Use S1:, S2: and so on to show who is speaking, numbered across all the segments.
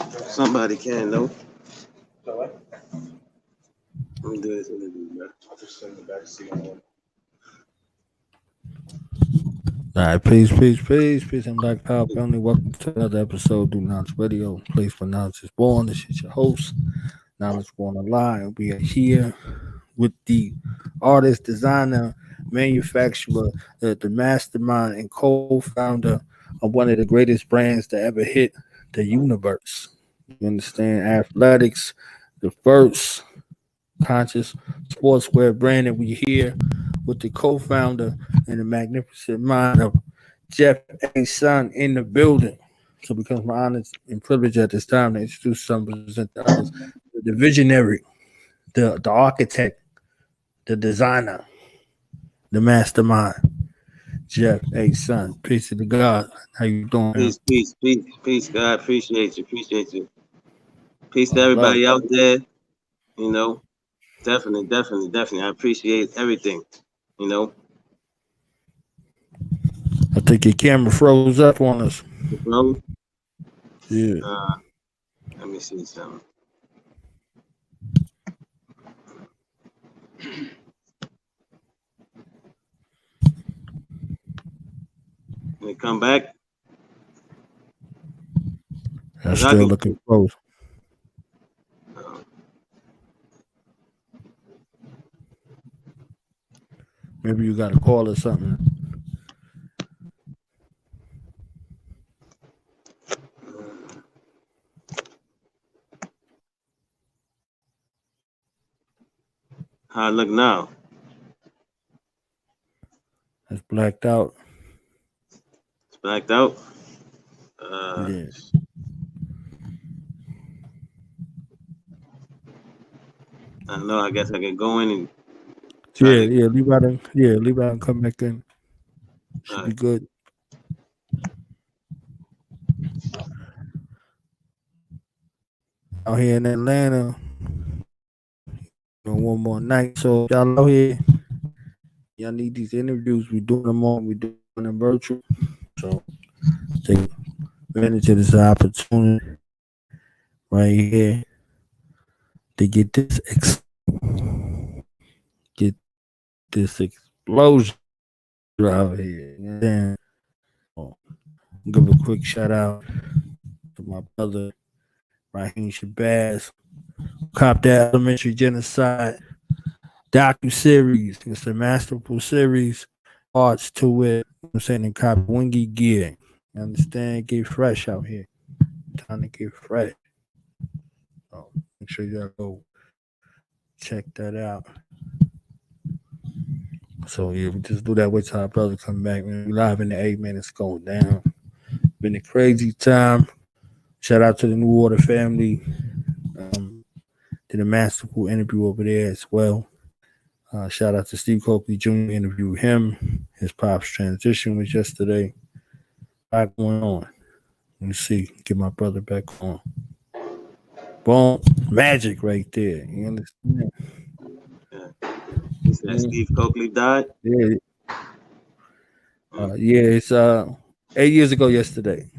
S1: Somebody can though. Let me do this interview, bro. I'll just send it back to see.
S2: All right, peace. I'm Black Power Family. Welcome to another episode of Do Knowledge Radio. Place where knowledge is born. This is your host, Knowledge Born Alive. We are here with the artist, designer, manufacturer, the mastermind, and co-founder of one of the greatest brands to ever hit the universe. You understand? Athletics, the first conscious sportswear brand that we here with the co-founder and the magnificent mind of Jef-A-Sun in the building. So it becomes my honor and privilege at this time to introduce some, present to others, the visionary, the architect, the designer, the mastermind, Jef-A-Sun. Peace to the God. How you doing?
S1: Peace, God. Appreciate you. Peace to
S2: Love.
S1: everybody out there. You know, definitely. I appreciate everything. You know.
S2: I think your camera froze up on us.
S1: Bro.
S2: Yeah.
S1: Let me see something. When it come back,
S2: I'm still looking close. Maybe you got a call or something.
S1: How I look now?
S2: It's blacked out.
S1: It's blacked out.
S2: Yeah.
S1: I don't know. I guess I can go in and
S2: leave out and come back in. Should be good. Out here in Atlanta, one more night. So y'all out here, y'all need these interviews. We doing them all. We doing them virtual. So take advantage of this opportunity right here to get this explosion out here. And give a quick shout out to my brother Raheem Shabazz. Cop that elementary genocide docu-series. It's a masterful series. Parts to it. I'm saying, and cop wingy gear. You understand? Get fresh out here. Time to get fresh. So make sure y'all go check that out. So yeah, we just do that. Wait till our brother come back. Man, we live in the 8 minutes going down. Been a crazy time. Shout out to the New Order family. Did a masterful interview over there as well. Shout out to Steve Coakley Jr. Interviewed him. His pops transition was yesterday. A lot going on. Let me see. Get my brother back on. Boom. Magic right there. You understand?
S1: You said Steve Coakley died?
S2: Yeah. It's 8 years ago yesterday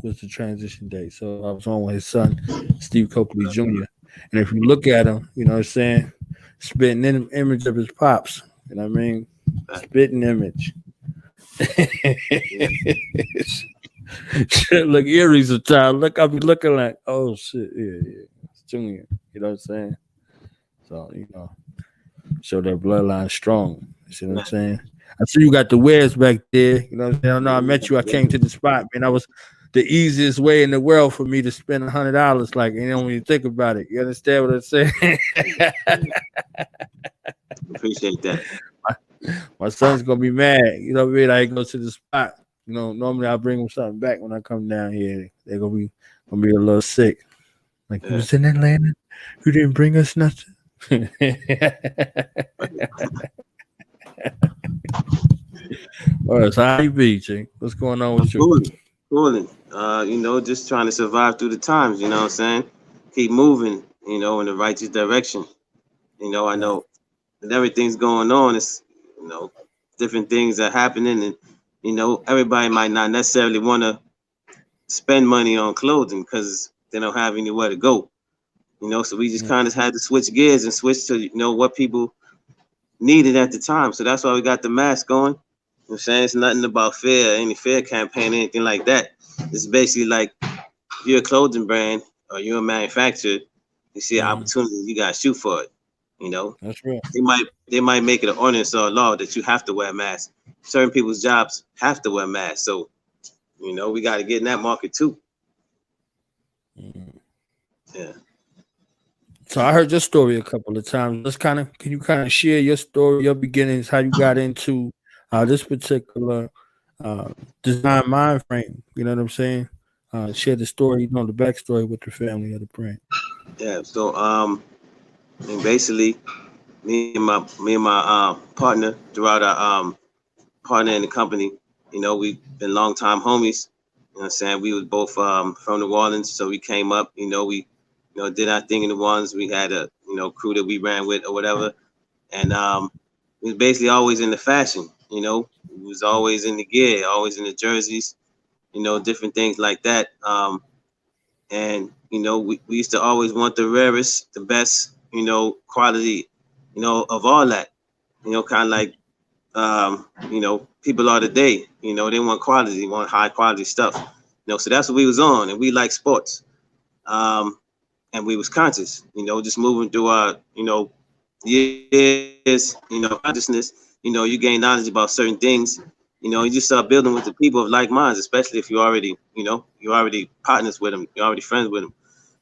S2: was the transition day. So I was on with his son, Steve Coakley Jr. And if you look at him, you know what I'm saying? Spitting in image of his pops. You know what I mean? Spitting image. Shit look eerie sometimes. Look, I'll be looking like, oh shit, yeah. It's Junior. You know what I'm saying? So, show that bloodline strong. You see what I'm saying? I see you got the wares back there. You know what I'm saying? I know I met you. I came to the spot, man. That was the easiest way in the world for me to spend $100. Like, when you think about it. You understand what I'm saying?
S1: Appreciate that.
S2: My son's gonna be mad. You know what I mean? I go to the spot. Normally I bring him something back when I come down here. They're gonna be a little sick. Like, who's in Atlanta? Who didn't bring us nothing? All right, so how you be, G? What's going on with you?
S1: Cooling. Just trying to survive through the times, you know what I'm saying? Keep moving, in the righteous direction. I know that everything's going on. It's, different things are happening, and, everybody might not necessarily want to spend money on clothing because they don't have anywhere to go. So we just kind of had to switch gears and switch to what people needed at the time. So that's why we got the mask going. I'm saying it's nothing about fear, any fear campaign, anything like that. It's basically like if you're a clothing brand or you're a manufacturer, you see an opportunity, you gotta shoot for it.
S2: That's real.
S1: They might make it an ordinance or a law that you have to wear a mask. Certain people's jobs have to wear masks, so we got to get in that market too. Yeah.
S2: So I heard your story a couple of times. Can you kind of share your story, your beginnings, how you got into this particular design mind frame? You know what I'm saying? Share the story, the backstory with the family of the brand.
S1: Yeah. So and basically, me and my partner throughout our partner in the company, we've been long time homies. You know what I'm saying? We was both from New Orleans, so we came up, we did our thing in New Orleans. We had a crew that we ran with or whatever. And we was basically always in the fashion, we was always in the gear, always in the jerseys, different things like that. And we used to always want the rarest, the best, quality, of all that, kind of like people are today, they want quality, they want high quality stuff. So that's what we was on, and we like sports. And we was conscious, just moving through our, years, consciousness, you gain knowledge about certain things, you just start building with the people of like minds, especially if you already, you're already partners with them, you're already friends with them.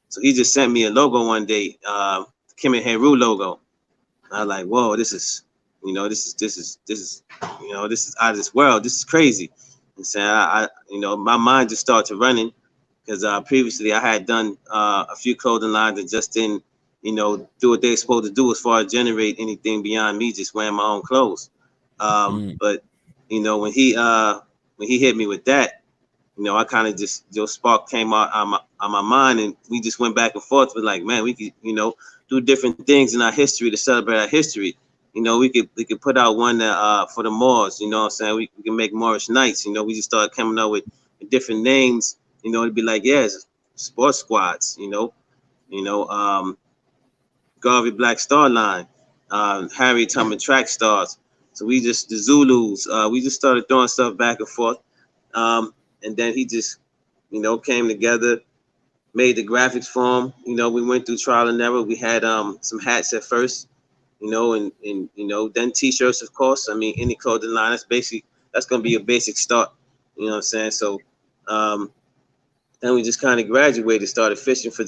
S1: So he just sent me a logo one day, Kim and Heru logo. And I was like, whoa, this is out of this world. This is crazy. And so my mind just started running because previously I had done a few clothing lines that just didn't, do what they're supposed to do as far as generate anything beyond me just wearing my own clothes. But when he hit me with that, I kind of just spark came out on my mind, and we just went back and forth with like, man, we could do different things in our history to celebrate our history. We could put out one that for the Moors. What I'm saying, we can make Moorish Nights. We just started coming up with different names. It'd be like, yes, sports squads. Garvey Black Star Line, Harry Tubman Track Stars. So the Zulus. We just started throwing stuff back and forth. And then he just, came together, made the graphics for him. We went through trial and error. We had some hats at first, and then t-shirts, of course. I mean, any clothing line, that's gonna be a basic start. You know what I'm saying? So then we just kind of graduated, started fishing for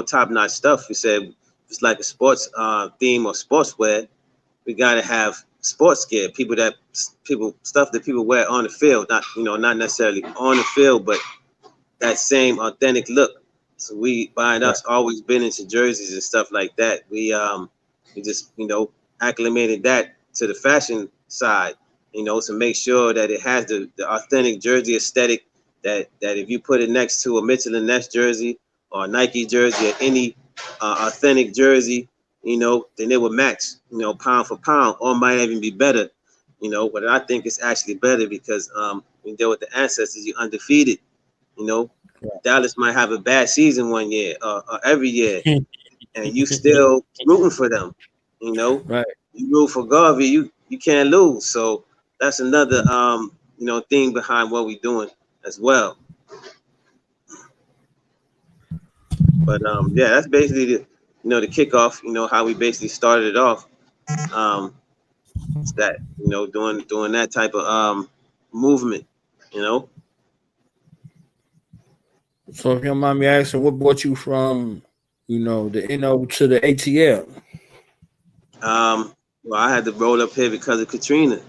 S1: top-notch stuff. We said it's like a sports theme or sportswear. We gotta have sports gear, stuff that people wear on the field, not necessarily on the field, but that same authentic look. So we buying us always been into jerseys and stuff like that. We just acclimated that to the fashion side, to make sure that it has the authentic jersey aesthetic, that if you put it next to a Mitchell and Ness jersey or a Nike jersey or any authentic jersey, then it would match, pound for pound, or might even be better, but I think it's actually better because when you deal with the ancestors, you're undefeated. Dallas might have a bad season one year or every year, and you still rooting for them.
S2: Right.
S1: You root for Garvey, you can't lose. So that's another thing behind what we're doing as well. But yeah, that's basically the kickoff. How we basically started it off. That doing that type of movement.
S2: So if you don't mind me asking, what brought you from, the NO to the ATL?
S1: Well, I had to roll up here because of Katrina.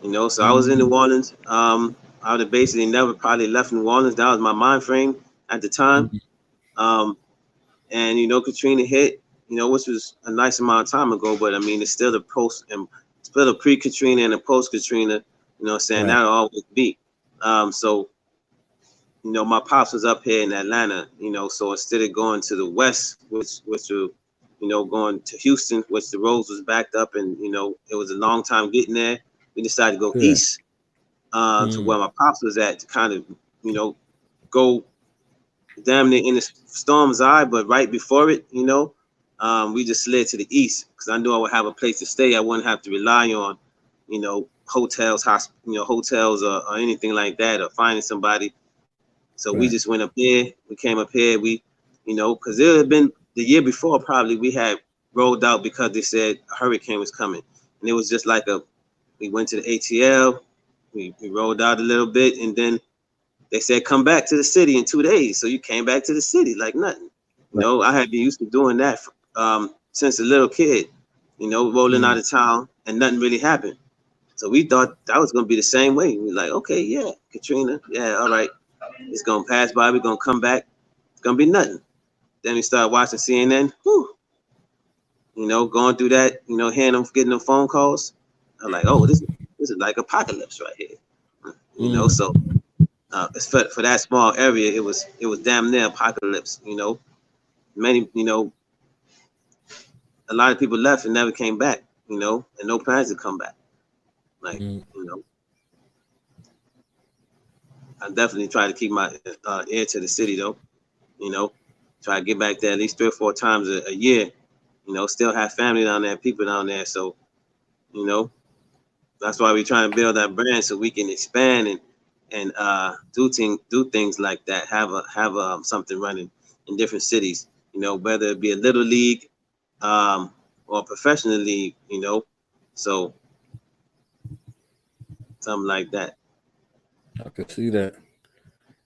S1: So I was in New Orleans. I would have basically never probably left New Orleans. That was my mind frame at the time. And Katrina hit, which was a nice amount of time ago, but I mean it's still a post and still a pre-Katrina and a post-Katrina, saying that'll always be. So my pops was up here in Atlanta, so instead of going to the west, which will, going to Houston, which the roads was backed up and it was a long time getting there, we decided to go east to where my pops was at, to kind of go damn near in the storm's eye, but right before it, we just slid to the east because I knew I would have a place to stay. I wouldn't have to rely on, hotels, hotels or anything like that, or finding somebody. So we
S2: Right.
S1: just went up there. We came up here. Because it had been the year before, probably we had rolled out because they said a hurricane was coming, and it was just like we went to the ATL. We rolled out a little bit, and then they said come back to the city in 2 days. So you came back to the city like nothing.
S2: Right.
S1: I had been used to doing that since a little kid. Rolling out
S2: Mm.
S1: of town and nothing really happened. So we thought that was gonna be the same way. We like, okay, yeah, Katrina, yeah, all right, it's gonna pass by. We're gonna come back. It's gonna be nothing. Then we started watching CNN. Whew, going through that. Hearing them, getting them phone calls. I'm like, oh, this is like apocalypse right here.
S2: Mm.
S1: So it's for that small area, it was damn near apocalypse. Many, a lot of people left and never came back. And no plans to come back. Like,
S2: Mm.
S1: I definitely try to keep my ear to the city though. You know, try to get back there at least 3 or 4 times a year. Still have family down there, people down there. So, you know, that's why we're trying to build that brand so we can expand and do things like that. Have something running in different cities. Whether it be a little league, or a professional league. So something like that.
S2: I could see that.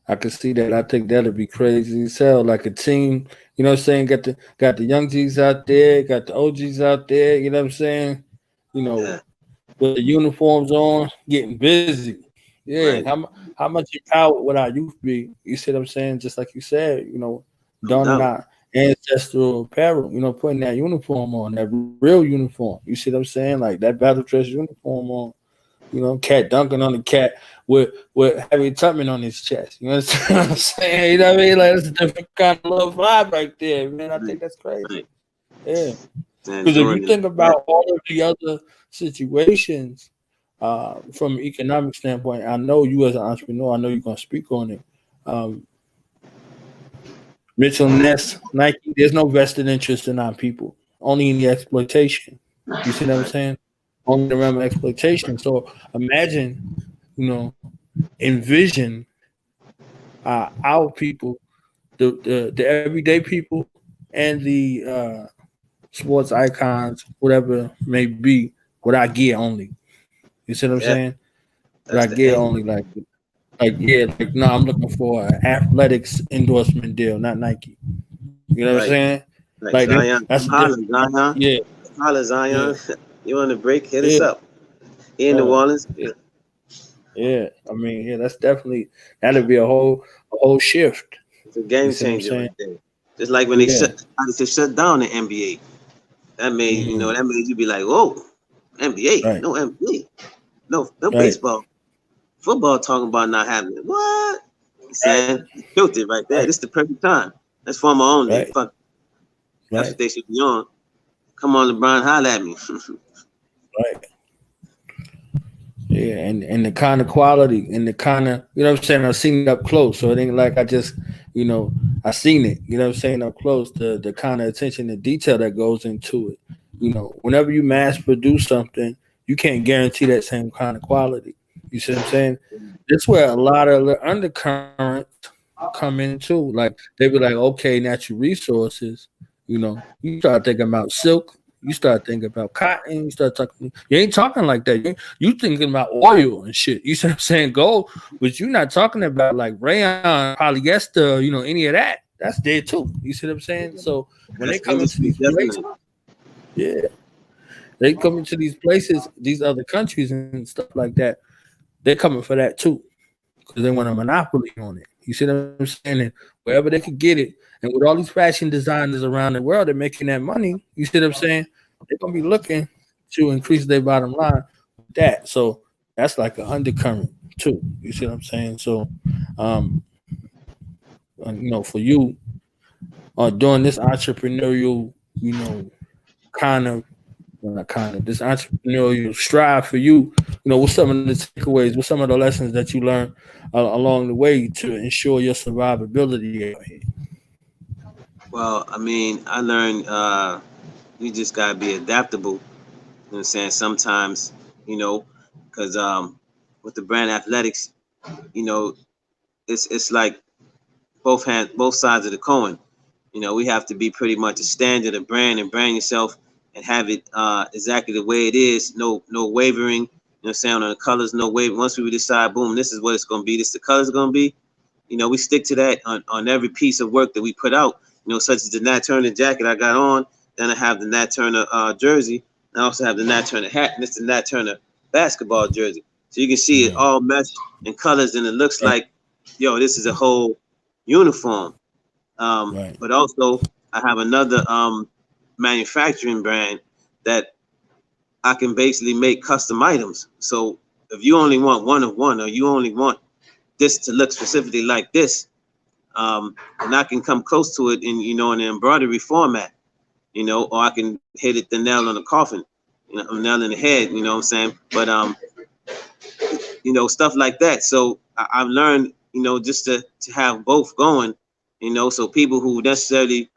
S2: I could see that. I think that'd be crazy as hell. Like a team, you know what I'm saying? Got the young G's out there, got the OGs out there, you know what I'm saying? You know,
S1: Yeah,
S2: with the uniforms on, getting busy. Yeah,
S1: right.
S2: how much empowered would our youth be? You see what I'm saying? Just like you said,
S1: No
S2: donning
S1: doubt.
S2: our ancestral apparel, putting that uniform on, that real uniform. You see what I'm saying? Like that battle dress uniform on. Cat dunking on the cat with Harry Tubman on his chest. You know what I'm saying? You know what I mean? Like that's a different kind of love vibe right there, man. I
S1: Right,
S2: think that's crazy.
S1: right.
S2: Yeah.
S1: And
S2: Because if you
S1: doing it
S2: think
S1: like that.
S2: about all of the other situations, from an economic standpoint, I know you as an entrepreneur, I know you're gonna speak on it. Um, Mitchell Ness, Nike, there's no vested interest in our people, only in the exploitation. You see what I'm
S1: Right.
S2: saying? Only the realm of exploitation. So imagine, you know, envision our people, the everyday people, and the sports icons, whatever may be, without gear only. You see what I'm
S1: Yeah,
S2: saying?
S1: that's
S2: Without
S1: the
S2: gear
S1: aim.
S2: only, like yeah, like no, I'm looking for an athletics endorsement deal, not Nike. You know what I'm
S1: Right.
S2: saying? Like
S1: Right. Zion.
S2: that's a
S1: Come
S2: different.
S1: holler, Zion.
S2: Yeah,
S1: Come holler,
S2: yeah,
S1: Zion. You on the break? Hit us
S2: yeah,
S1: up. Here in New Orleans.
S2: yeah, yeah. I mean, yeah, that's definitely that'll be a whole shift.
S1: It's a
S2: You
S1: game
S2: see what I'm
S1: changer
S2: saying?
S1: right there. Just like when they
S2: Yeah.
S1: shut down the NBA.
S2: Mm-hmm.
S1: That made you be like, whoa, NBA,
S2: Right.
S1: no NBA, no
S2: Right.
S1: baseball, football talking about not having it. What? I'm
S2: Right.
S1: saying you killed it right there.
S2: Right.
S1: This is the perfect time. Let's form our own league.
S2: Right.
S1: Fuck, that's
S2: Right.
S1: what they should be on. Come on, LeBron, holla at me.
S2: Right. Yeah, and the kind of quality and the kind of what I'm saying. I've seen it up close, so it ain't like I just I seen it. You know what I'm saying up close. The kind of attention and detail that goes into it. Whenever you mass produce something, you can't guarantee that same kind of quality. You see what I'm saying? That's where a lot of the undercurrents come in too. Like they be like, okay, natural resources. You start thinking about silk. You start thinking about cotton. You start talking. You ain't talking like that. You thinking about oil and shit. You see what I'm saying? Gold, but you're not talking about like rayon, polyester. Any of that. That's there too. You see what I'm saying? So when they
S1: That's
S2: come into
S1: industry
S2: these places,
S1: definitely.
S2: yeah, they come into these places, these other countries and stuff like that. They're coming for that too because they want a monopoly on it. You see what I'm saying? And wherever they could get it, and with all these fashion designers around the world, they're making that money. You see what I'm saying? They're gonna be looking to increase their bottom line with that. So that's like an undercurrent too. You see what I'm saying? So, um, for you, doing this entrepreneurial, kind of when I kind of this entrepreneurial strive for you? What's some of the takeaways? What's some of the lessons that you learned along the way to ensure your survivability out here?
S1: Well, I mean, I learned you just gotta be adaptable. You know what I'm saying? Sometimes, you know, because with the brand athletics, you know, it's like both sides of the coin. We have to be pretty much a standard of brand and brand yourself and have it exactly the way it is. No wavering. You know what I'm saying? On the colors, no wavering. Once we decide, boom, this is what it's gonna be. This the colors gonna be. We stick to that on every piece of work that we put out. Such as the Nat Turner jacket I got on. Then I have the Nat Turner jersey. I also have the Nat Turner hat, and it's the Nat Turner basketball jersey. So you can see it all meshed in colors, and it looks like, this is a whole uniform.
S2: Right.
S1: But also, I have another manufacturing brand that I can basically make custom items. So if you only want one of one, or you only want this to look specifically like this, and I can come close to it in an embroidery format, or I can hit it the nail on the coffin, nail in the head, you know what I'm saying? But stuff like that. So I've learned, just to have both going, so people who necessarily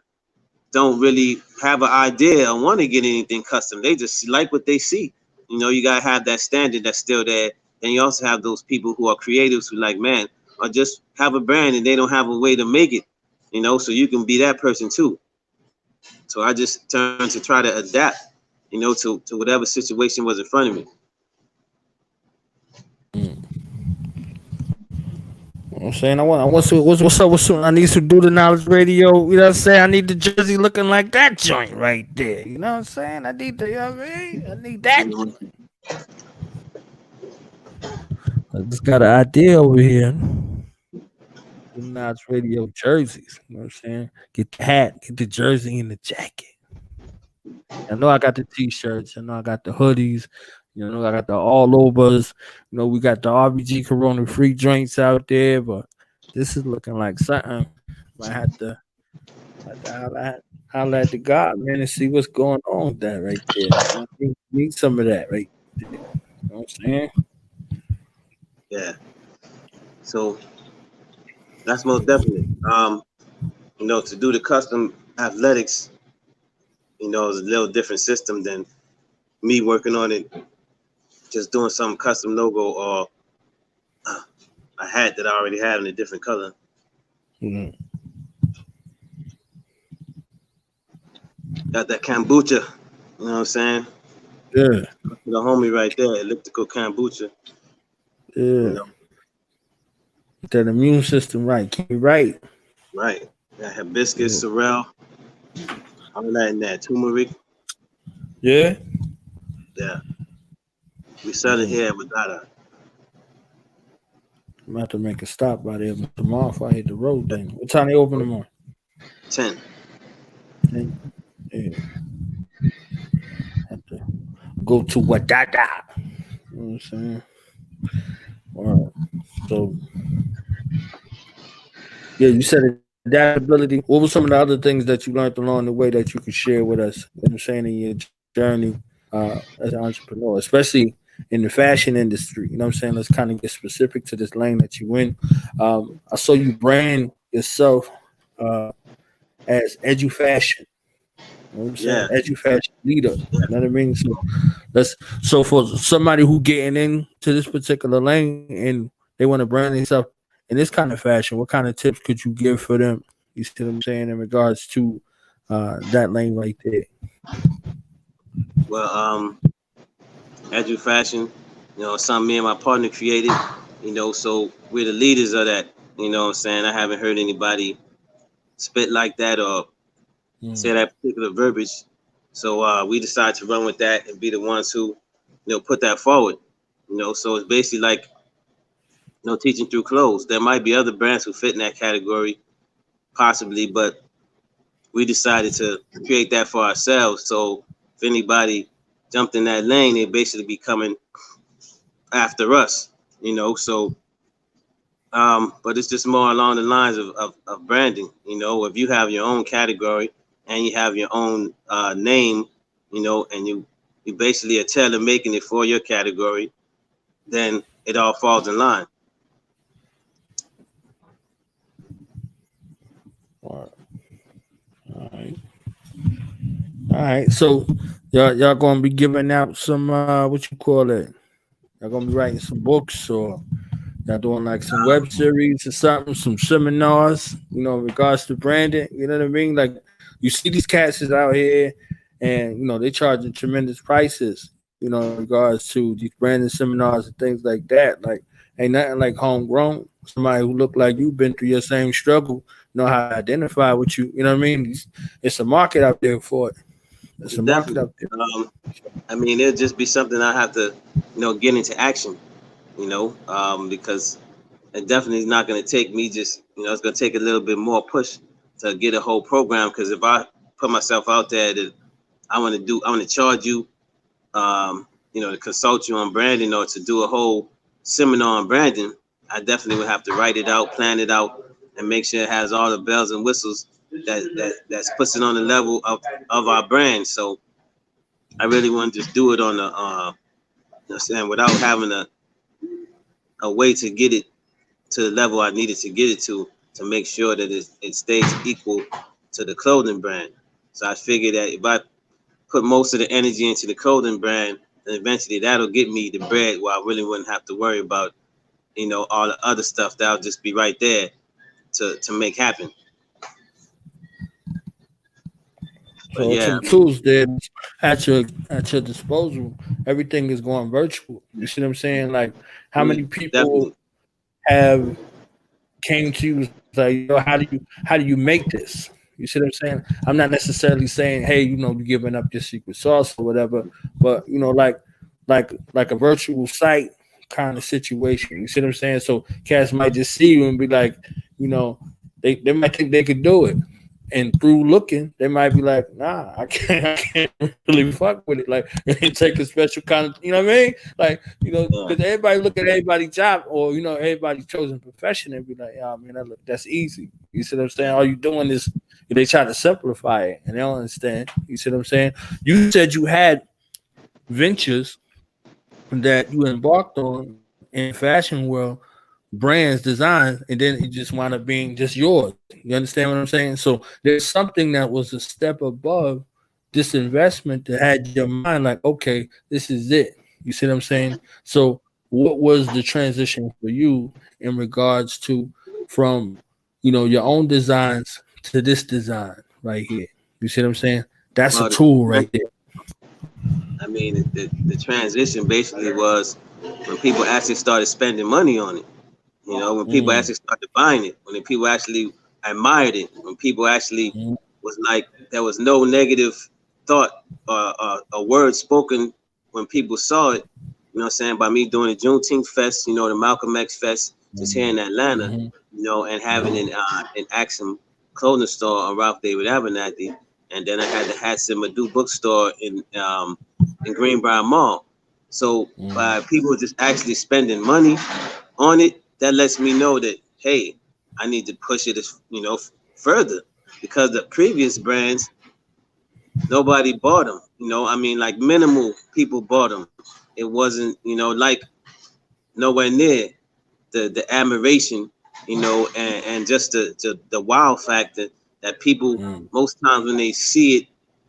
S1: don't really have an idea or want to get anything custom, they just like what they see. You gotta have that standard that's still there. Then you also have those people who are creatives who like, man, or just have a brand and they don't have a way to make it, so you can be that person too. So I just turned to try to adapt, to whatever situation was in front of me.
S2: I'm saying what's up? I need to do the knowledge radio. You know what I'm saying? I need the jersey looking like that joint right there. You know what I'm saying? I need the, I need that joint. I just got an idea over here. The knowledge radio jerseys. You know what I'm saying? Get the hat, get the jersey, and the jacket. I know I got the t-shirts. I know I got the hoodies. I got the all overs. We got the RBG Corona free drinks out there, but this is looking like something. Might have to holler at the God, man, and see what's going on with that right there. I need some of that right there. You know what I'm saying?
S1: Yeah. So that's most definitely. To do the custom athletics, is a little different system than me working on it, just doing some custom logo or a hat that I already have in a different color.
S2: Mm-hmm.
S1: Got that kombucha, you know what I'm saying?
S2: Yeah.
S1: The homie right there, elliptical kombucha.
S2: Yeah. Get that immune system right. Keep it right.
S1: Right. Got hibiscus, sorrel, all that in that turmeric.
S2: Yeah.
S1: Yeah. We sell it here at Madada.
S2: I'm about to make a stop by there tomorrow if I hit the road then. What time they open tomorrow?
S1: 10.
S2: 10. Yeah. Have to go to Wadada. You know what I'm saying? All right. So yeah, you said adaptability. What were some of the other things that you learned along the way that you could share with us? You know what I'm saying, in your journey as an entrepreneur, especially in the fashion industry. You know what I'm saying? Let's kind of get specific to this lane that you in. I saw you brand yourself as Edu-Fashion. You know what I'm saying?
S1: Yeah.
S2: Edu-Fashion leader. You know what I mean? So for somebody who getting into this particular lane and they want to brand themselves in this kind of fashion, what kind of tips could you give for them? You see what I'm saying in regards to that lane right there?
S1: Well, Edu Fashion, something me and my partner created, so we're the leaders of that. You know what I'm saying? I haven't heard anybody spit like that or say that particular verbiage. So we decided to run with that and be the ones who, put that forward. So it's basically like, teaching through clothes. There might be other brands who fit in that category, possibly, but we decided to create that for ourselves. So if anybody jumped in that lane, they basically be coming after us, So, but it's just more along the lines of branding. If you have your own category and you have your own name, and you you basically are tailor making it for your category, then it all falls in line.
S2: All right. All right. So y'all gonna be giving out some what you call it? Y'all gonna be writing some books, or y'all doing like some web series or something, some seminars, in regards to branding. You know what I mean? Like you see these cats is out here, and they charging tremendous prices. In regards to these branding seminars and things like that. Like ain't nothing like homegrown. Somebody who look like you been through your same struggle, know how to identify with you. You know what I mean? It's a market out there for it. It's a market
S1: Definitely.
S2: out there.
S1: I mean, it'll just be something I have to, get into action, because it definitely is not going to take me just, it's going to take a little bit more push to get a whole program. Because if I put myself out there that I want to charge you, to consult you on branding or to do a whole seminar on branding, I definitely would have to write it out, plan it out, and make sure it has all the bells and whistles that puts it on the level of our brand. So I really want to just do it on without having a way to get it to the level I needed to get it to make sure that it stays equal to the clothing brand. So I figured that if I put most of the energy into the clothing brand, then eventually that'll get me the bread where I really wouldn't have to worry about, all the other stuff that'll just be right there to make happen. But
S2: So it's
S1: yeah,
S2: some tools there at your disposal. Everything is going virtual. You see what I'm saying? Like how many people
S1: definitely.
S2: have came to you was like, yo, how do you make this? You see what I'm saying? I'm not necessarily saying, hey, you're giving up your secret sauce or whatever, but like a virtual site kind of situation. You see what I'm saying? So cats might just see you and be like, you know, they might think they could do it. And through looking, they might be like, nah, I can't really fuck with it. Like, it take a special kind of, you know what I mean? Like,
S1: Yeah,
S2: because everybody look at everybody's job or, everybody's chosen profession and be like, yeah, man, that's easy. You see what I'm saying?
S1: yeah.
S2: All you doing is they try to simplify it and they don't understand. You see what I'm saying? You said you had ventures that you embarked on in the fashion world, brands, designs, and then it just wound up being just yours. You understand what I'm saying? So there's something that was a step above this investment that had your mind like, okay, this is it. You see what I'm saying? So what was the transition for you in regards to from your own designs to this design right here? You see what I'm saying? That's a
S1: Well,
S2: tool right there.
S1: I mean, the transition basically was when people actually started spending money on it. When people
S2: Mm,
S1: actually started buying it, when the people actually admired it, when people actually
S2: mm,
S1: was like, there was no negative thought or a word spoken when people saw it. You know what I'm saying? By me doing the Juneteenth Fest, the Malcolm X Fest, just here in
S2: mm,
S1: Atlanta,
S2: mhm,
S1: and having an Axum clothing store on Ralph David Abernathy. And then I had the Hudson Madu bookstore in Greenbrier Mall. So by
S2: mm,
S1: people just actually spending money on it, that lets me know that, hey, I need to push it, further, because the previous brands, nobody bought them. I mean, like minimal people bought them. It wasn't, like nowhere near the admiration, and just the wow factor that people
S2: mm.
S1: most times when they see it,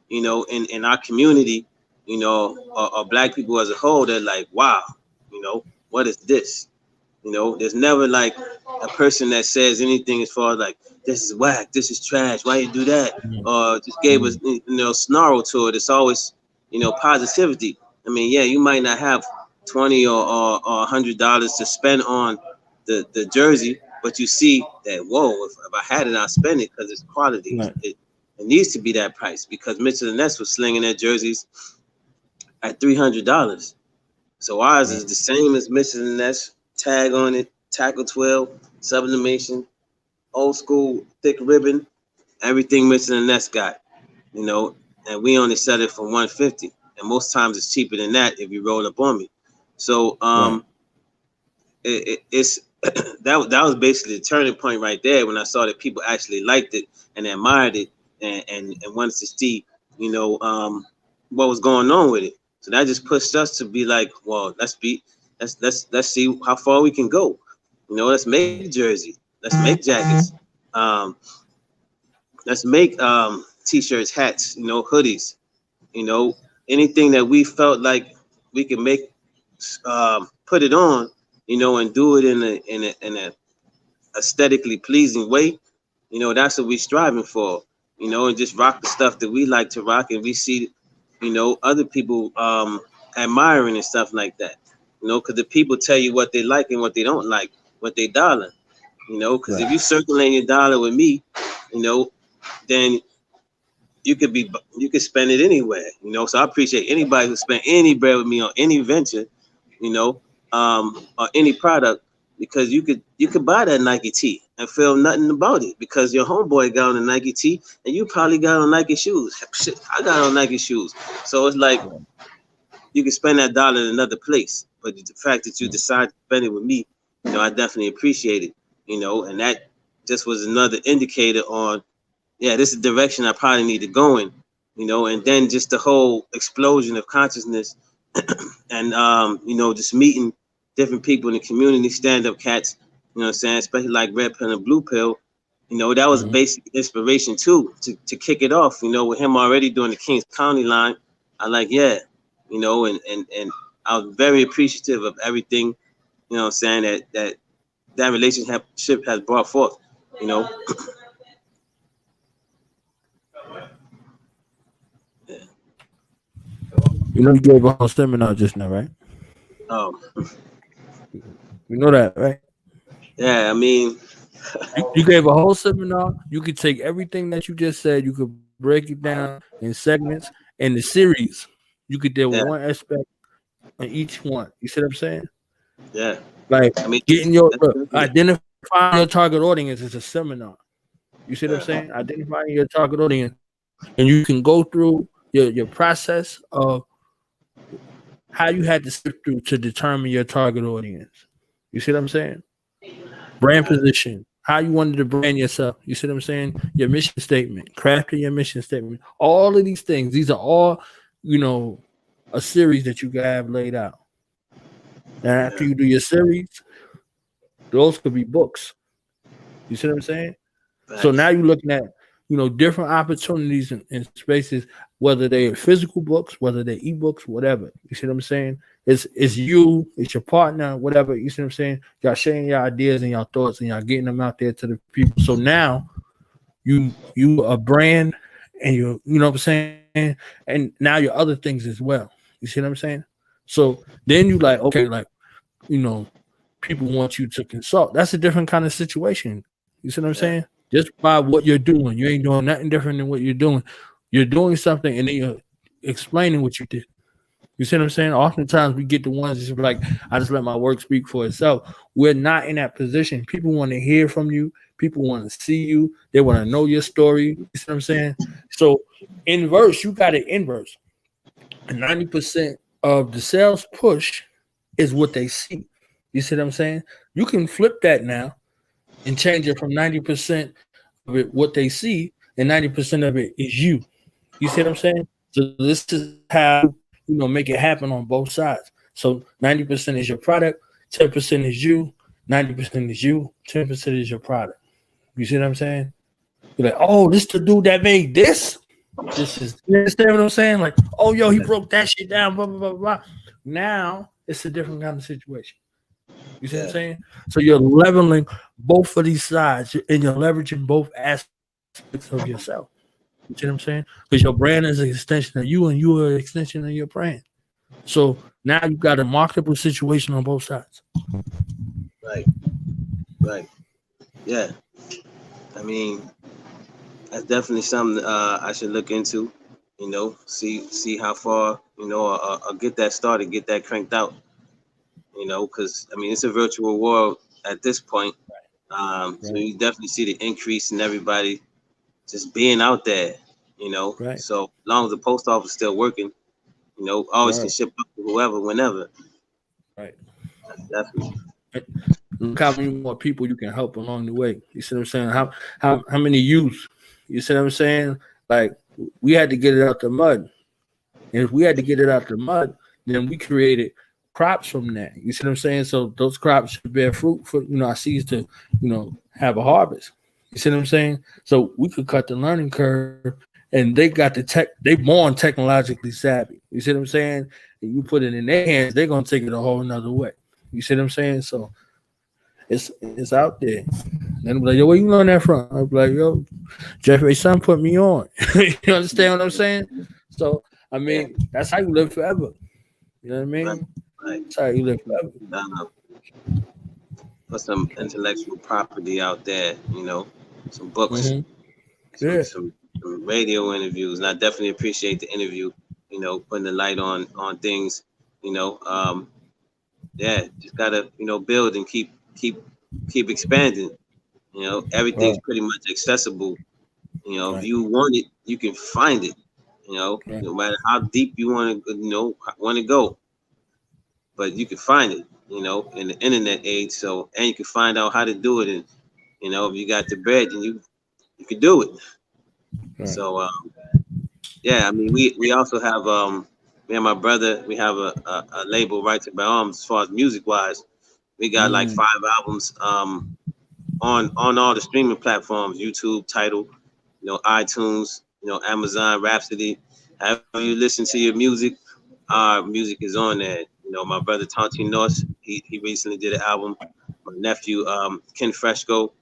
S1: in our community, or black people as a whole, they're like, wow, what is this? There's never like a person that says anything as far as like, this is whack, this is trash, why you do that?
S2: Mm,
S1: Or just gave us,
S2: mm,
S1: snarl to it. It's always, positivity. I mean, yeah, you might not have 20 or $100 to spend on the jersey, but you see that, whoa, if I had it, I'll spend it because it's quality.
S2: right.
S1: It needs to be that price because Mitchell and Ness was slinging their jerseys at $300. So ours is
S2: Right.
S1: the same as Mitchell and Ness, tag on it, tackle 12, sublimation, old school, thick ribbon, everything Mitchell and Ness got, and we only sell it for 150. And most times it's cheaper than that if you roll up on me. So
S2: Right.
S1: it's that was basically the turning point right there when I saw that people actually liked it and admired it and wanted to see, what was going on with it. So that just pushed us to be like, well, let's see how far we can go. Let's make jersey, let's make jackets, um, let's make t-shirts, hats, hoodies, you know, anything that we felt like we could make, put it on, and do it in a aesthetically pleasing way. That's what we striving for. And just rock the stuff that we like to rock, and we see, other people admiring and stuff like that. Because the people tell you what they like and what they don't like, what they darling. Because if you circulating your dollar with me, you know, then you could spend it anywhere. So I appreciate anybody who spent any bread with me on any venture, you know, or any product, because you could buy that Nike tee and feel nothing about it because your homeboy got on a Nike tee and you probably got on Nike shoes. Shit, I got on Nike shoes. So it's like you can spend that dollar in another place, but the fact that you decide to spend it with me, I definitely appreciate it. And that just was another indicator on, yeah, this is the direction I probably need to go in. And then just the whole explosion of consciousness and just meeting different people in the community, stand-up cats, what I'm saying, especially like Red Pill and Blue Pill. That was a basic inspiration too, to kick it off, with him already doing the Kings County line. I like, yeah, and I was very appreciative of everything, what I'm saying, that relationship has brought forth, Yeah.
S2: You gave a whole seminar just now, right?
S1: Oh,
S2: You know that, right?
S1: yeah, I mean,
S2: You gave a whole seminar. You could take everything that you just said, you could break it down in segments and the series. You could deal with
S1: yeah,
S2: one aspect on each one. You see what I'm saying?
S1: yeah.
S2: Like
S1: I mean,
S2: getting your
S1: yeah,
S2: identifying your target audience is a seminar. You see what I'm saying? Identifying your target audience, and you can go through your process of how you had to sift through to determine your target audience. You see what I'm saying? Brand position, how you wanted to brand yourself. You see what I'm saying? Your mission statement, crafting your mission statement. All of these things, these are all, a series that you can have laid out. Now, after you do your series, those could be books. You see what I'm saying? So now you're looking at, different opportunities and spaces, whether they're physical books, whether they're ebooks, whatever. You see what I'm saying? It's you, it's your partner, whatever. You see what I'm saying? Y'all sharing your ideas and your thoughts and y'all getting them out there to the people. So now you a brand and you know what I'm saying? And now your other things as well. You see what I'm saying? So then you like, okay, like, you know, people want you to consult. That's a different kind of situation. You see what I'm saying? Just by what you're doing. You ain't doing nothing different than what you're doing. You're doing something and then you're explaining what you did. You see what I'm saying? Oftentimes we get the ones that's like, I just let my work speak for itself. We're not in that position. People want to hear from you. People want to see you. They want to know your story. You see what I'm saying? So inverse, you got it inverse. And 90% of the sales push is what they see. You see what I'm saying? You can flip that now and change it from 90% of it what they see, and 90% of it is you. You see what I'm saying? So this is how make it happen on both sides. So 90% is your product, 10% is you, 90% is you, 10% is your product. You see what I'm saying? You're like, oh, this the dude that made this. This is, you understand what I'm saying? Like, oh, yo, he broke that shit down, blah, blah, blah, blah. Now it's a different kind of situation. You see what I'm saying? So you're leveling both of these sides and you're leveraging both aspects of yourself. You see what I'm saying? Because your brand is an extension of you and you are an extension of your brand. So now you've got a marketable situation on both sides.
S1: Right. Yeah. I mean, that's definitely something I should look into. See how far, or get that started, get that cranked out. Because I mean, it's a virtual world at this point. So you definitely see the increase in everybody just being out there.
S2: Right.
S1: So as long as the post office is still working, always can ship up to whoever, whenever.
S2: Right.
S1: Definitely.
S2: Look how many more people you can help along the way. You see what I'm saying? How many youth? You see what I'm saying? Like we had to get it out the mud And if we had to get it out the mud, then we created crops from that. You see what I'm saying? So those crops should bear fruit for our seeds to have a harvest. You see what I'm saying? So we could cut the learning curve, and they got the tech. They born technologically savvy. You see what I'm saying? And you put it in their hands, they're gonna take it a whole nother way. You see what I'm saying? So it's out there. Then be like, yo, where you learn that from? I'm like, yo, Jef-A-Sun put me on. You understand what I'm saying? So I
S1: Yeah.
S2: mean, that's how you live forever. You know what I
S1: Right.
S2: mean?
S1: Right.
S2: That's how you live forever.
S1: Put some intellectual property out there. Some books,
S2: Mm-hmm.
S1: some
S2: Yeah.
S1: some some radio interviews, and I definitely appreciate the interview. Putting the light on things. You know, yeah, just gotta build and keep expanding. Everything's
S2: Right.
S1: pretty much accessible. If
S2: Right.
S1: you want it, you can find it.
S2: Right.
S1: No matter how deep you want to go, but you can find it. In the internet age. So, and you can find out how to do it, and if you got the bread, then you can do it.
S2: Right.
S1: So, yeah, I mean, we also have me and my brother, we have a label, Right to Bear Arms, as far as music wise. We got like
S2: Mm.
S1: 5 albums on all the streaming platforms, YouTube, Tidal, iTunes, Amazon, Rhapsody. However you listen to your music, our music is on there. My brother Tonti Norse, he recently did an album. My nephew Ken Fresco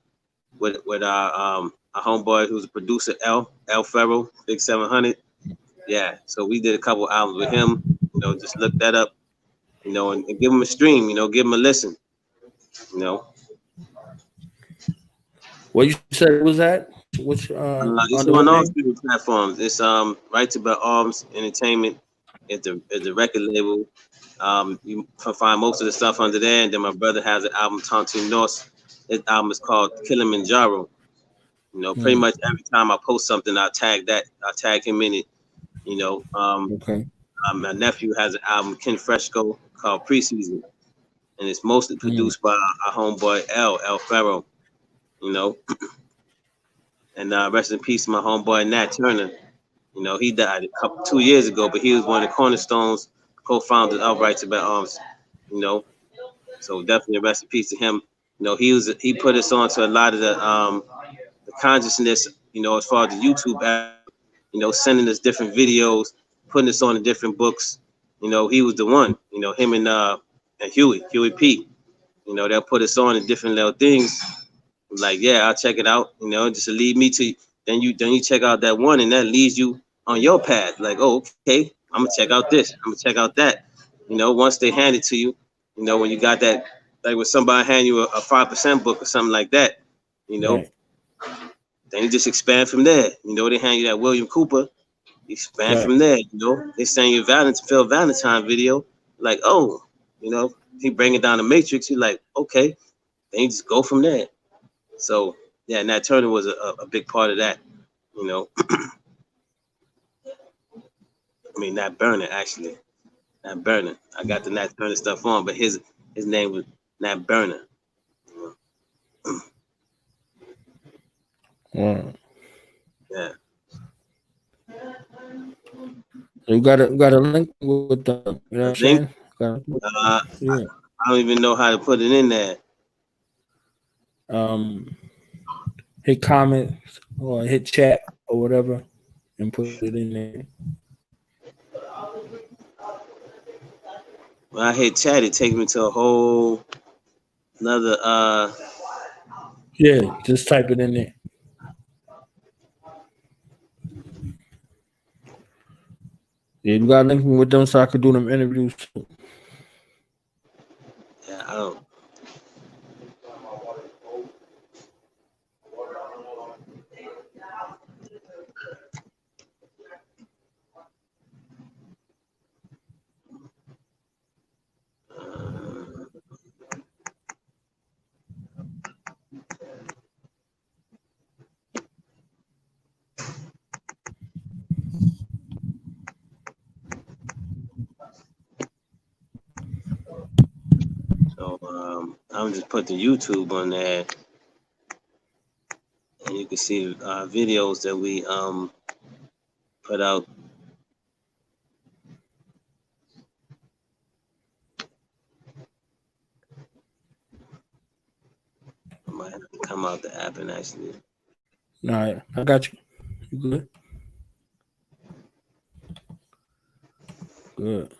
S1: with our homeboy who's a producer, L Ferro, Big 700. Yeah, so we did a couple albums with him. Just look that up. And give him a stream. Give him a listen. You know,
S2: What you said was that? Which
S1: it's
S2: under what
S1: on all
S2: name?
S1: streaming platforms. It's Right to Bear Arms Entertainment. It's the record label. You can find most of the stuff under there. And then my brother has an album, Tonti Norse. His album is called Kilimanjaro. Pretty
S2: Mm.
S1: much every time I post something, I tag that. I tag him in it. You know, um,
S2: Okay.
S1: my nephew has an album, Ken Fresco, called Preseason, and it's mostly
S2: Mm.
S1: produced by our homeboy L Ferro. You know, and rest in peace, my homeboy Nat Turner. He died 2 years ago, but he was one of the cornerstones, co-founders of Right to Bear Arms. You know, so definitely rest in peace to him. He put us on to a lot of the consciousness. As far as the YouTube app, sending us different videos, putting us on the different books. He was the one. Him and Huey P. They'll put us on in different little things. Like, yeah, I'll check it out. Just to lead me to then you check out that one, and that leads you on your path. Like, oh, okay, I'm gonna check out this. I'm gonna check out that. Once they hand it to you, when you got that, like when somebody hand you a 5% book or something like that, you know,
S2: Right.
S1: then you just expand from there. They hand you that William Cooper, you expand
S2: Right.
S1: from there. They send you Phil Valentine video, like, oh, he bring it down the matrix. You're like, okay, then you just go from there. So yeah, Nat Turner was a big part of that. You know, I mean Nat Burner actually, Nat Burner. I got the Nat Turner stuff on, but his name was Nat Burner.
S2: Wow.
S1: Yeah,
S2: So you got a link with them. You know what I'm
S1: I
S2: saying?
S1: think
S2: Yeah.
S1: I don't even know how to put it in there.
S2: Um, hit comments or hit chat or whatever, and put it in there.
S1: When I hit chat, it takes me to a whole another.
S2: Yeah, just type it in there. Yeah, you gotta link me with them so I could do them interviews too.
S1: Yeah, I don't. So I'm just put the YouTube on there, and you can see videos that we put out. might have to come out the app and actually.
S2: All right, I got you. You good? Good.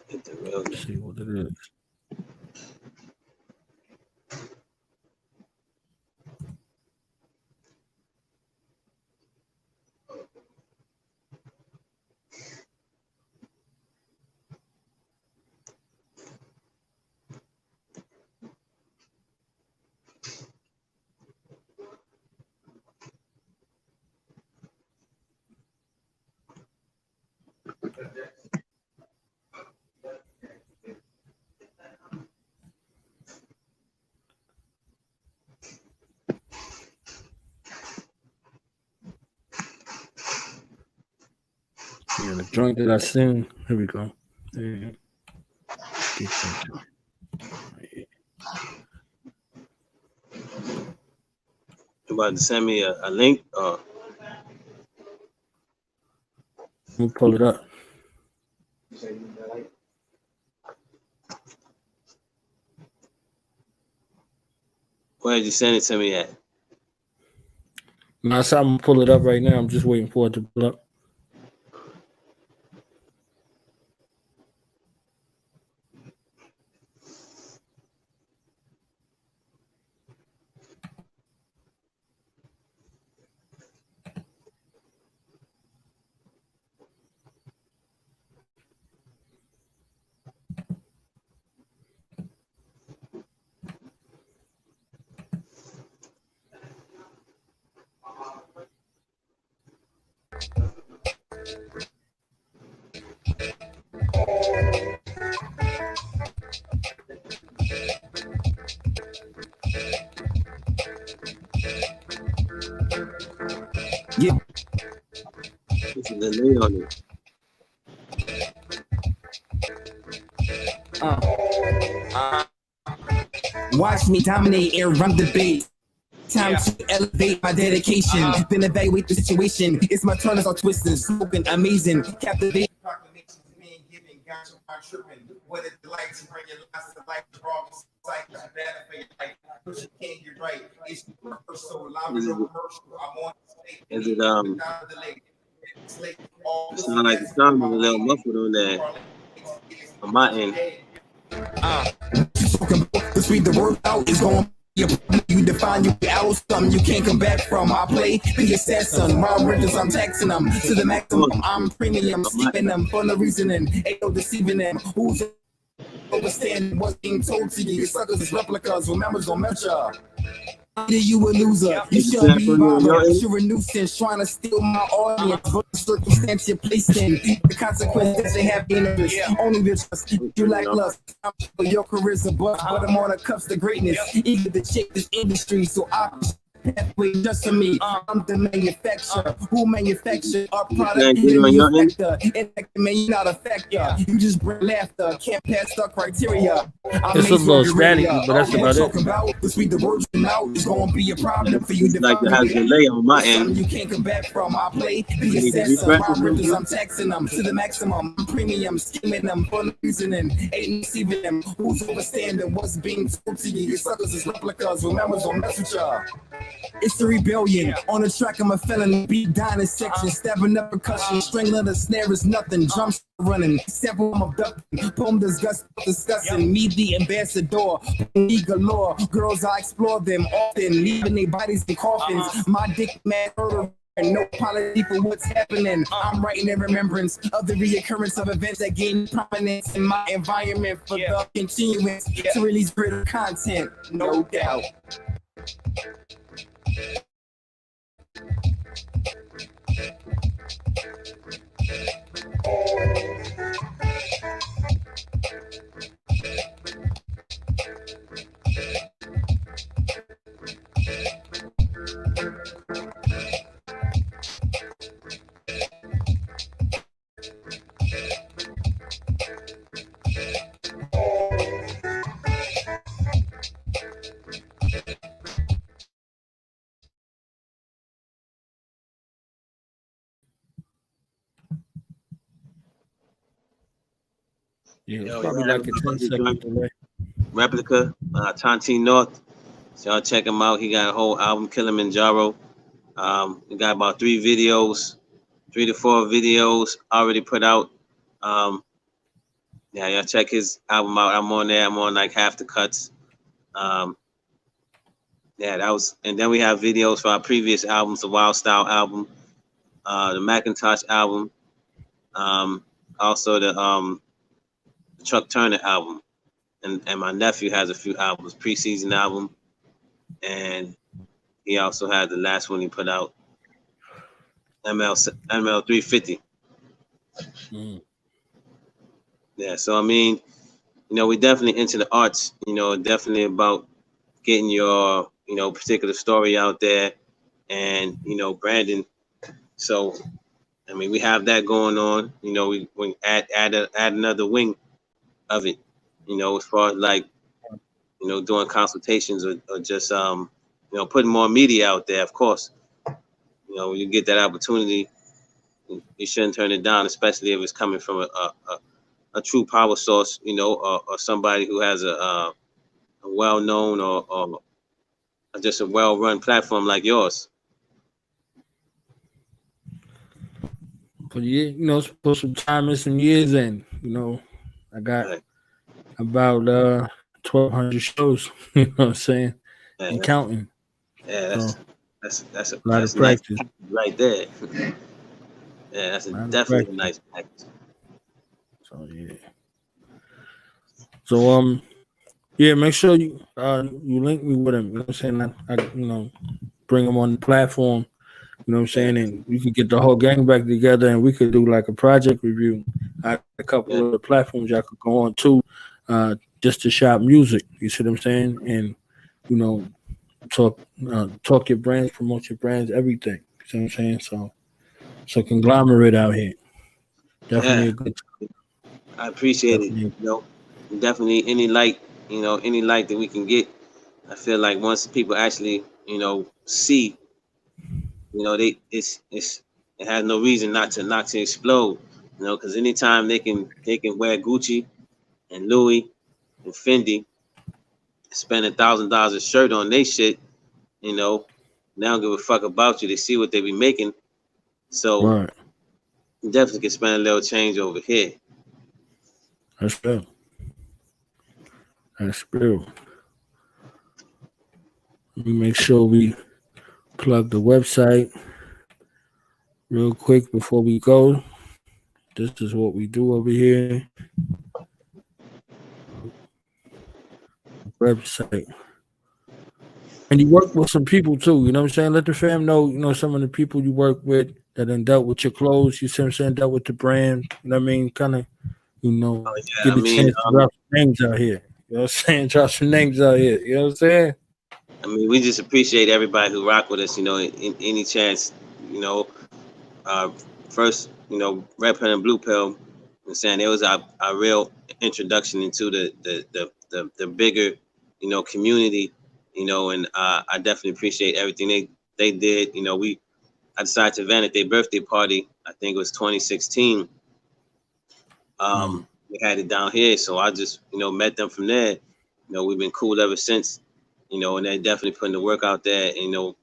S1: Get the real.
S2: Let's see what it is. Yeah, the joint that I sing. Here we go. There you go. Get that.
S1: You about to send me a link?
S2: Let me pull it up.
S1: Where did you send it to me at?
S2: No, I'm gonna pull it up right now. I'm just waiting for it to pull up.
S3: Yeah.
S1: This is the link on it.
S3: Watch me dominate and run debate. Time to elevate my dedication. Then evaluate the situation. It's my turn as all twisting, smoking, amazing, captivating. Proclamations being given, got your heart tripping. What it like to bring your lives to life, the wrong cycles, better for your life. Push you can't get right. It's so loud, no commercial. I'm on stage.
S1: Is it
S3: without delay. It's late.
S1: It sound like the sound is a little muffled on there on my end.
S3: Let's read the word out. It's going you define your outcome. You can't come back from. I play the assassin. Wild renters, I'm taxing them to the maximum. I'm premium, steeping them for no reasoning. Ain't no deceiving them. Who's understand what's being told to you? Your suckers is replicas. Remember's gonna measure. Either you a loser, you shouldn't be bothered. You're a nuisance trying to steal my audience. But the circumstance you're placed in, the consequences they have dangerous. Only the trust you like lust. I'm for your charisma, but I'm on the cups to greatness. Eager to check this industry, so I pathway just for me. I'm the manufacturer. Who manufactured our product? You the manufacturer. And man, you're not a factor. You just bring laughter. Can't pass the criteria.
S2: It's a little static, but that's about it.
S3: Let's read the words out. It's gonna be a problem for you.
S1: It's like it has a delay on my end.
S3: You can't come back from. I play the assassin. My rippers, I'm taxing them to the maximum. I'm premium, scheming them for no reasoning. Ain't deceiving them. Who's overstanding what's being told to you? Your suckers is replicas. Remember's gonna mess with y'all. It's the rebellion. On the track, I'm a felon. Beat down in section. Stabbing up percussion. Strangling the snare is nothing. Drums running. Sample, I'm abducting. Poem discussing. Me, the ambassador. Me galore. Girls, I explore them often. Leaving their bodies in coffins. My dick mad murder. No apology for what's happening. I'm writing in remembrance of the reoccurrence of events that gain prominence in my environment for the continuance to release greater content. No doubt.
S2: Yeah, it's probably like a 10-second delay.
S1: Replica, Tonti North. So y'all check him out. He got a whole album, Kilimanjaro. We got about 3 to 4 videos already put out. Yeah, y'all check his album out. I'm on there. I'm on like half the cuts. Yeah, that was, and then we have videos for our previous albums, the Wild Style album, the Macintosh album, also the Chuck Turner album, and my nephew has a few albums, Preseason album, and he also had the last one he put out, ML 350. Yeah, so I mean, we definitely into the arts. Definitely about getting your particular story out there, and branding. So I mean, we have that going on. We add another wing of it. As far as like doing consultations or just putting more media out there. Of course, when you get that opportunity, you shouldn't turn it down, especially if it's coming from a true power source, or somebody who has a well-known or just a well-run platform like yours.
S2: But yeah, put some time and some years in. I got
S1: Right.
S2: about 1,200 shows. You know what I'm saying,
S1: Yeah,
S2: and counting.
S1: Yeah,
S2: So,
S1: that's
S2: a lot
S1: nice
S2: of practice
S1: right there. Yeah, that's definitely a nice package.
S2: So yeah. So yeah, make sure you link me with him. You know what I'm saying? I bring him on the platform. You know what I'm saying? And you could get the whole gang back together, and we could do like a project review. I got a couple of the platforms y'all could go on to, just to shop music. You see what I'm saying? And talk your brands, promote your brands, everything. You see what I'm saying? So conglomerate out here. Definitely a good.
S1: I appreciate it.
S2: Definitely.
S1: Definitely any light, any light that we can get. I feel like once people actually, see, it has no reason not to explode, because anytime they can wear Gucci and Louis and Fendi, spend $1,000 a shirt on they shit, they don't give a fuck about you. They see what they be making, so
S2: Right.
S1: you definitely can spend a little change over here.
S2: That's real. That's real. Let me make sure we plug the website real quick before we go. This is what we do over here. Website. And you work with some people too, you know what I'm saying? Let the fam know, some of the people you work with that done dealt with your clothes, you see what I'm saying, dealt with the brand, you know what I mean? Kind of, get a chance to drop some names out here. You know what I'm saying? Drop some names out here. You know what I'm saying?
S1: I mean, we just appreciate everybody who rock with us, in any chance, first, Red Pill and Blue Pill, I'm saying it was our real introduction into the bigger, community, and I definitely appreciate everything they did. I decided to event at their birthday party. I think it was 2016. We had it down here, so I just, met them from there. We've been cool ever since, and they're definitely putting the work out there, and,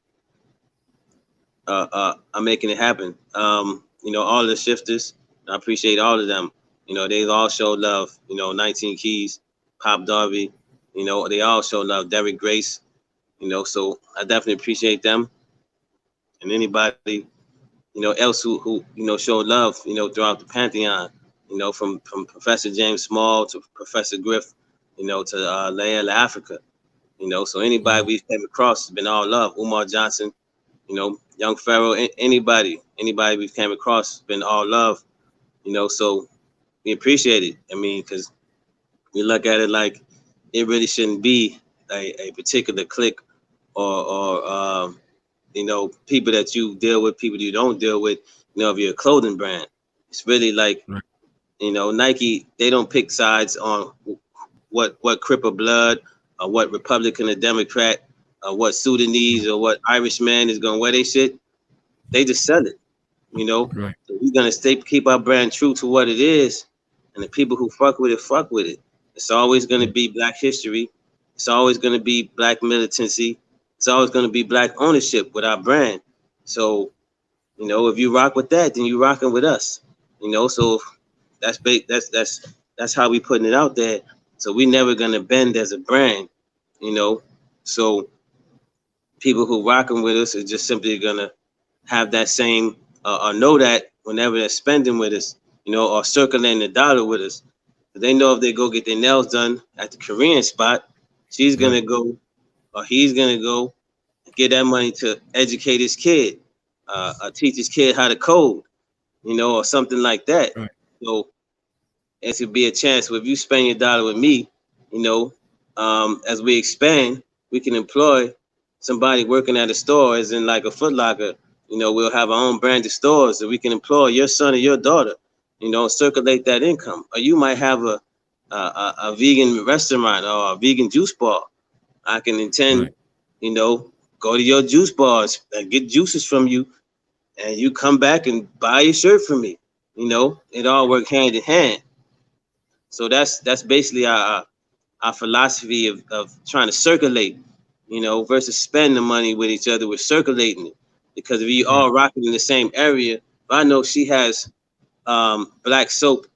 S1: I'm making it happen. All the shifters, I appreciate all of them. They all show love. 19 Keys, Pop Darby, they all show love. Derek Grace, so I definitely appreciate them. And anybody, else who showed love, throughout the Pantheon, from Professor James Small to Professor Griff, to Leia La Africa, so anybody we came across has been all love. Umar Johnson, Young Pharaoh, anybody we've came across has been all love, so we appreciate it. I mean, because we look at it like it really shouldn't be a particular clique or people that you deal with, people you don't deal with, of your clothing brand. It's really like, Nike, they don't pick sides on what Crip or Blood or what Republican or Democrat or what Sudanese or what Irish man is going to wear their shit. They just sell it,
S2: Right.
S1: So we're going to keep our brand true to what it is. And the people who fuck with it, It's always going to be Black history. It's always going to be Black militancy. It's always going to be Black ownership with our brand. So, you know, if you rock with that, then you rocking with us. You know, so that's how we putting it out there. So we never going to bend as a brand. You know, so people who rocking with us are just simply going to have that same or know that whenever they're spending with us, you know, or circulating the dollar with us. They know if they go get their nails done at the Korean spot, she's gonna go or he's gonna go get that money to educate his kid, or teach his kid how to code, you know, or something like that.
S2: Right.
S1: So it could be a chance where if you spend your dollar with me, you know, as we expand, we can employ somebody working at a store, as in like a Foot Locker. You know, we'll have our own branded stores that we can employ your son or your daughter, you know, circulate that income. Or you might have a vegan restaurant or a vegan juice bar. I can intend, you know, go to your juice bars and get juices from you, and you come back and buy a shirt from me. You know, it all work hand in hand. So that's basically our philosophy of trying to circulate, you know, versus spend the money with each other. We're circulating it, because if you all rocking in the same area, if I know she has Black soap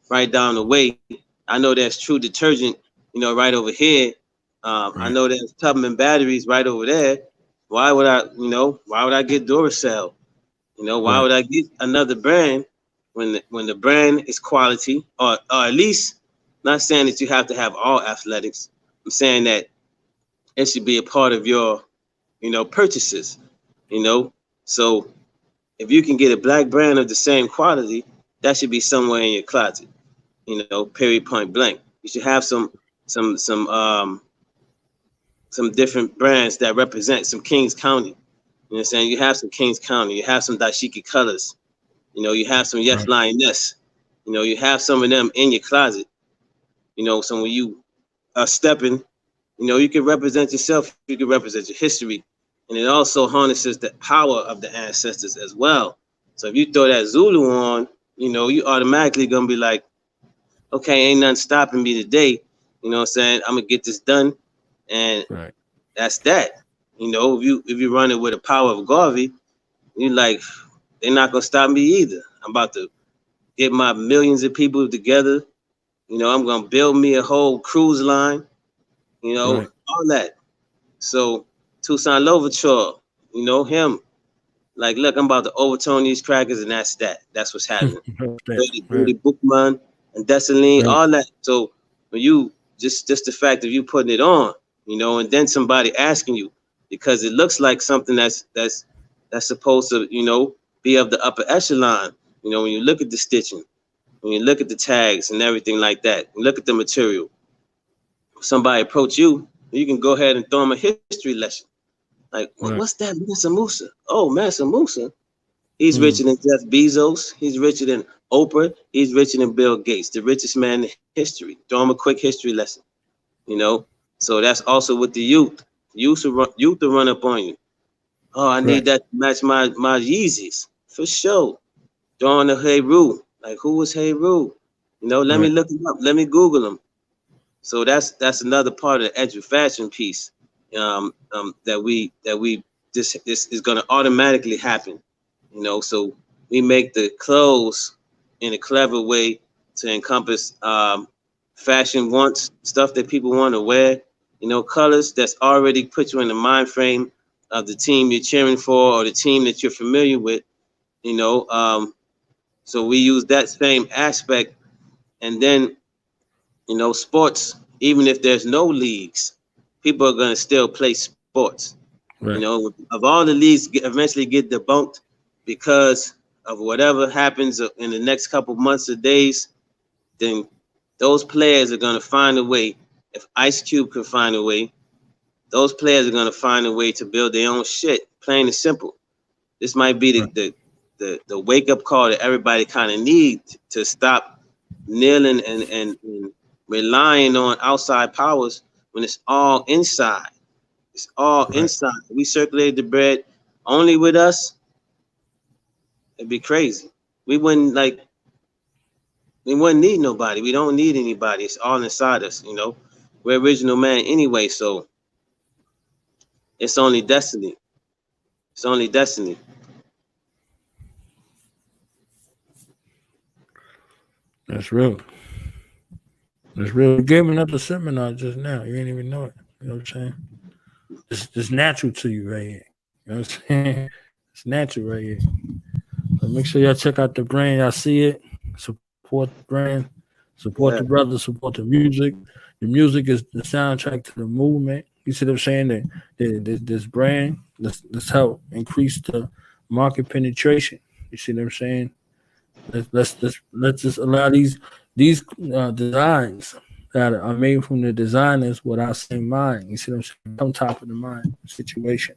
S1: right down the way, I know there's True detergent, you know, right over here. I know there's Tubman batteries right over there. Why would I get Duracell? You know, why would I get another brand when the brand is quality, or at least, not saying that you have to have all athletics. I'm saying that it should be a part of your, you know, purchases, you know. So if you can get a Black brand of the same quality, that should be somewhere in your closet, you know, period, point blank. You should have some different brands that represent some Kings County. You know what I'm saying? You have some Kings County, you have some Dashiki Colors, you know, you have some Yes Lioness, you know, you have some of them in your closet, you know, so when you are stepping, you know, you can represent yourself, you can represent your history, and it also harnesses the power of the ancestors as well. So if you throw that Zulu on, you know, you automatically gonna be like, okay, ain't nothing stopping me today. You know what I'm saying? I'm gonna get this done, and that's that. You know, if you run it with the power of Garvey, you like, they're not gonna stop me either. I'm about to get my millions of people together. You know, I'm gonna build me a whole cruise line. You know, all that. So Tucson Louverture, you know him. Like, look, I'm about to overturn these crackers, and that's that. That's what's happening. Brady Bookman and Dessalines, all that. So when you just the fact of you putting it on, you know, and then somebody asking you, because it looks like something that's supposed to, you know, be of the upper echelon. You know, when you look at the stitching, when you look at the tags and everything like that, you look at the material. Somebody approach you, you can go ahead and throw them a history lesson. Like, what's that, Mansa Musa? Oh, Mansa Musa. He's richer than Jeff Bezos. He's richer than Oprah. He's richer than Bill Gates, the richest man in history. Throw him a quick history lesson, you know? So that's also with the youth. Youth will run up on you. Oh, I need that to match my Yeezys. For sure. Throw on the Hey Roo. Like, who was Hey Roo? You know, let me look him up. Let me Google him. So that's another part of the edu fashion piece, that we this is going to automatically happen, you know. So we make the clothes in a clever way to encompass fashion wants, stuff that people want to wear, you know, colors that's already put you in the mind frame of the team you're cheering for or the team that you're familiar with, you know. So we use that same aspect, and then, you know, sports, even if there's no leagues, people are going to still play sports. You know, of all the leagues eventually get debunked because of whatever happens in the next couple months or days, then those players are going to find a way. If Ice Cube can find a way, those players are going to find a way to build their own shit, plain and simple. This might be the wake-up call that everybody kind of need to stop kneeling and relying on outside powers when it's all inside. It's all inside. We circulated the bread only with us. It'd be crazy. We wouldn't, like, We wouldn't need nobody. We don't need anybody. It's all inside us, We're original man anyway, so it's only destiny. It's only destiny.
S2: That's real. That's real. You gave another seminar just now. You didn't even know it. You know what I'm saying? It's natural to you right here. You know what I'm saying? It's natural right here. So make sure y'all check out the brand. Y'all see it. Support the brand. Support the
S1: Yeah.
S2: brothers. Support the music. The music is the soundtrack to the movement. You see what I'm saying? This brand, let's help increase the market penetration. You see what I'm saying? Let's just allow these designs that are made from the designers with our same mind. You see what I'm saying? Come top of the mind situation.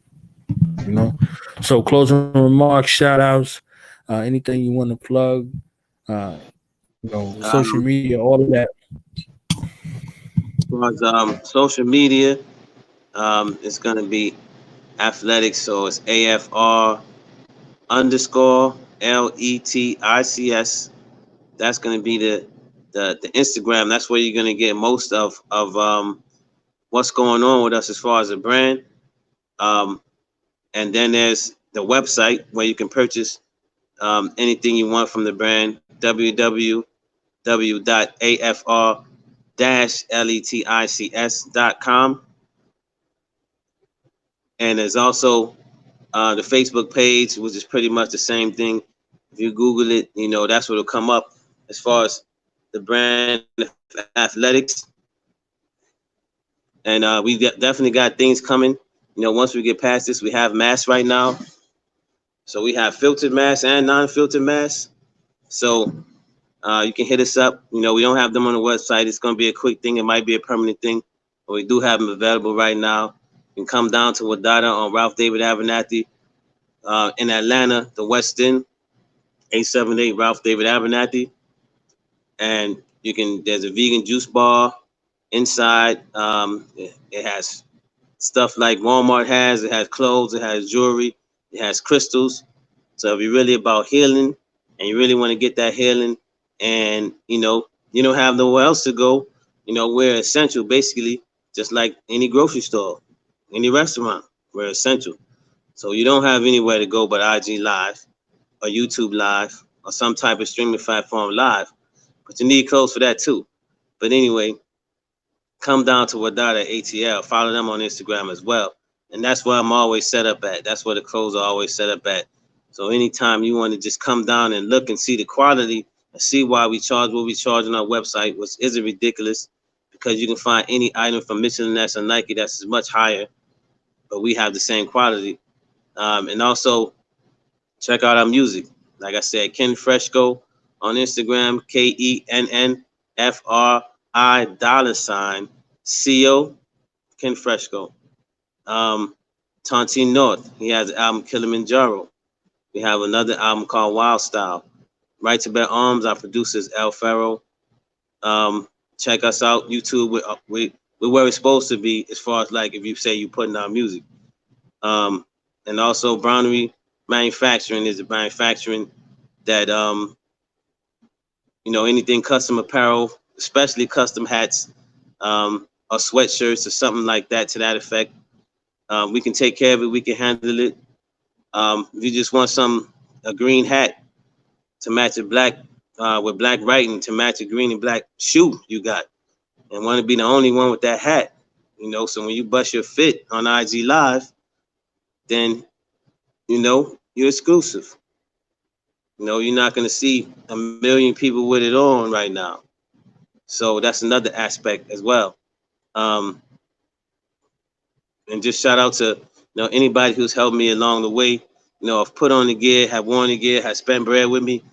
S2: You know. So closing remarks, shout outs, anything you want to plug, uh, social
S1: Um,
S2: media, all of that.
S1: as far as social media, it's gonna be athletics, so it's AFR_LETICS. That's gonna be the Instagram. That's where you're gonna get most of what's going on with us as far as the brand. Um, and then there's the website where you can purchase anything you want from the brand, www.afr-letics.com. And there's also the Facebook page, which is pretty much the same thing. If you Google it, that's what'll come up as far as the brand athletics. And definitely got things coming. Once we get past this, we have masks right now. So we have filtered masks and non-filtered masks. So you can hit us up. We don't have them on the website. It's going to be a quick thing. It might be a permanent thing, but we do have them available right now. You can come down to Wadada on Ralph David Abernathy in Atlanta, the West End, 878 Ralph David Abernathy. And there's a vegan juice bar inside. It has stuff like Walmart has. It has clothes. It has jewelry. It has crystals. So if you're really about healing and you really want to get that healing, and you don't have nowhere else to go, we're essential basically, just like any grocery store, any restaurant. We're essential. So you don't have anywhere to go but IG Live or YouTube Live or some type of streaming platform live. But you need clothes for that too. But anyway, come down to Wadada ATL. Follow them on Instagram as well. And that's where I'm always set up at. That's where the clothes are always set up at. So anytime you want to just come down and look and see the quality and see why we charge what we charge on our website, which isn't ridiculous, because you can find any item from Michelin Ness or Nike that's much higher, but we have the same quality. And also check out our music. Like I said, Ken Fresco on Instagram, KENNFRI $CO, Ken Fresco. Tontine North, he has an album Kilimanjaro. We have another album called Wild Style. Right to Bear Arms, our producer is El Ferro. Check us out, YouTube. We're where we're supposed to be as far as like if you say you putting out music. And also Brownery Manufacturing is a manufacturing that anything custom apparel, especially custom hats, or sweatshirts or something like that to that effect. We can take care of it. We can handle it. If you just want a green hat to match a black with black writing to match a green and black shoe you got, and want to be the only one with that hat, so when you bust your fit on IG Live, then you're exclusive. You're not going to see a million people with it on right now. So that's another aspect as well. And just shout out to anybody who's helped me along the way. I've put on the gear, have worn the gear, have spent bread with me.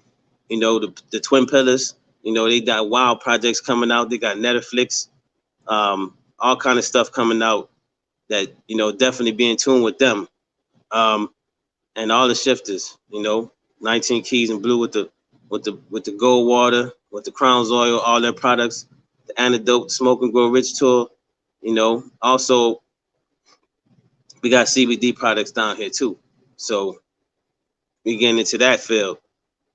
S1: The Twin Pillars. They got wild projects coming out. They got Netflix, all kind of stuff coming out that definitely be in tune with them. And all the shifters. 19 Keys and Blue with the Gold Water, with the Crown's Oil, all their products, the Antidote, Smoke and Grow Rich tour. Also we got CBD products down here too. So we getting into that field.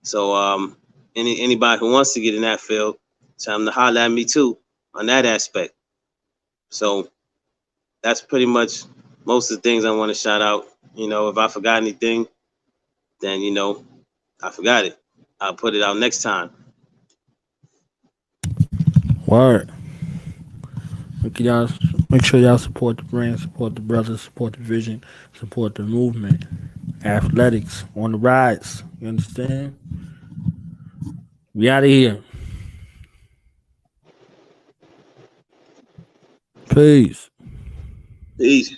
S1: So anybody who wants to get in that field, tell them to holler at me too on that aspect. So that's pretty much most of the things I want to shout out. If I forgot anything, then I forgot it. I'll put it out next time.
S2: Word. Make sure y'all support the brand, support the brothers, support the vision, support the movement. Athletics on the rise. You understand? We out of here. Peace.
S1: Peace.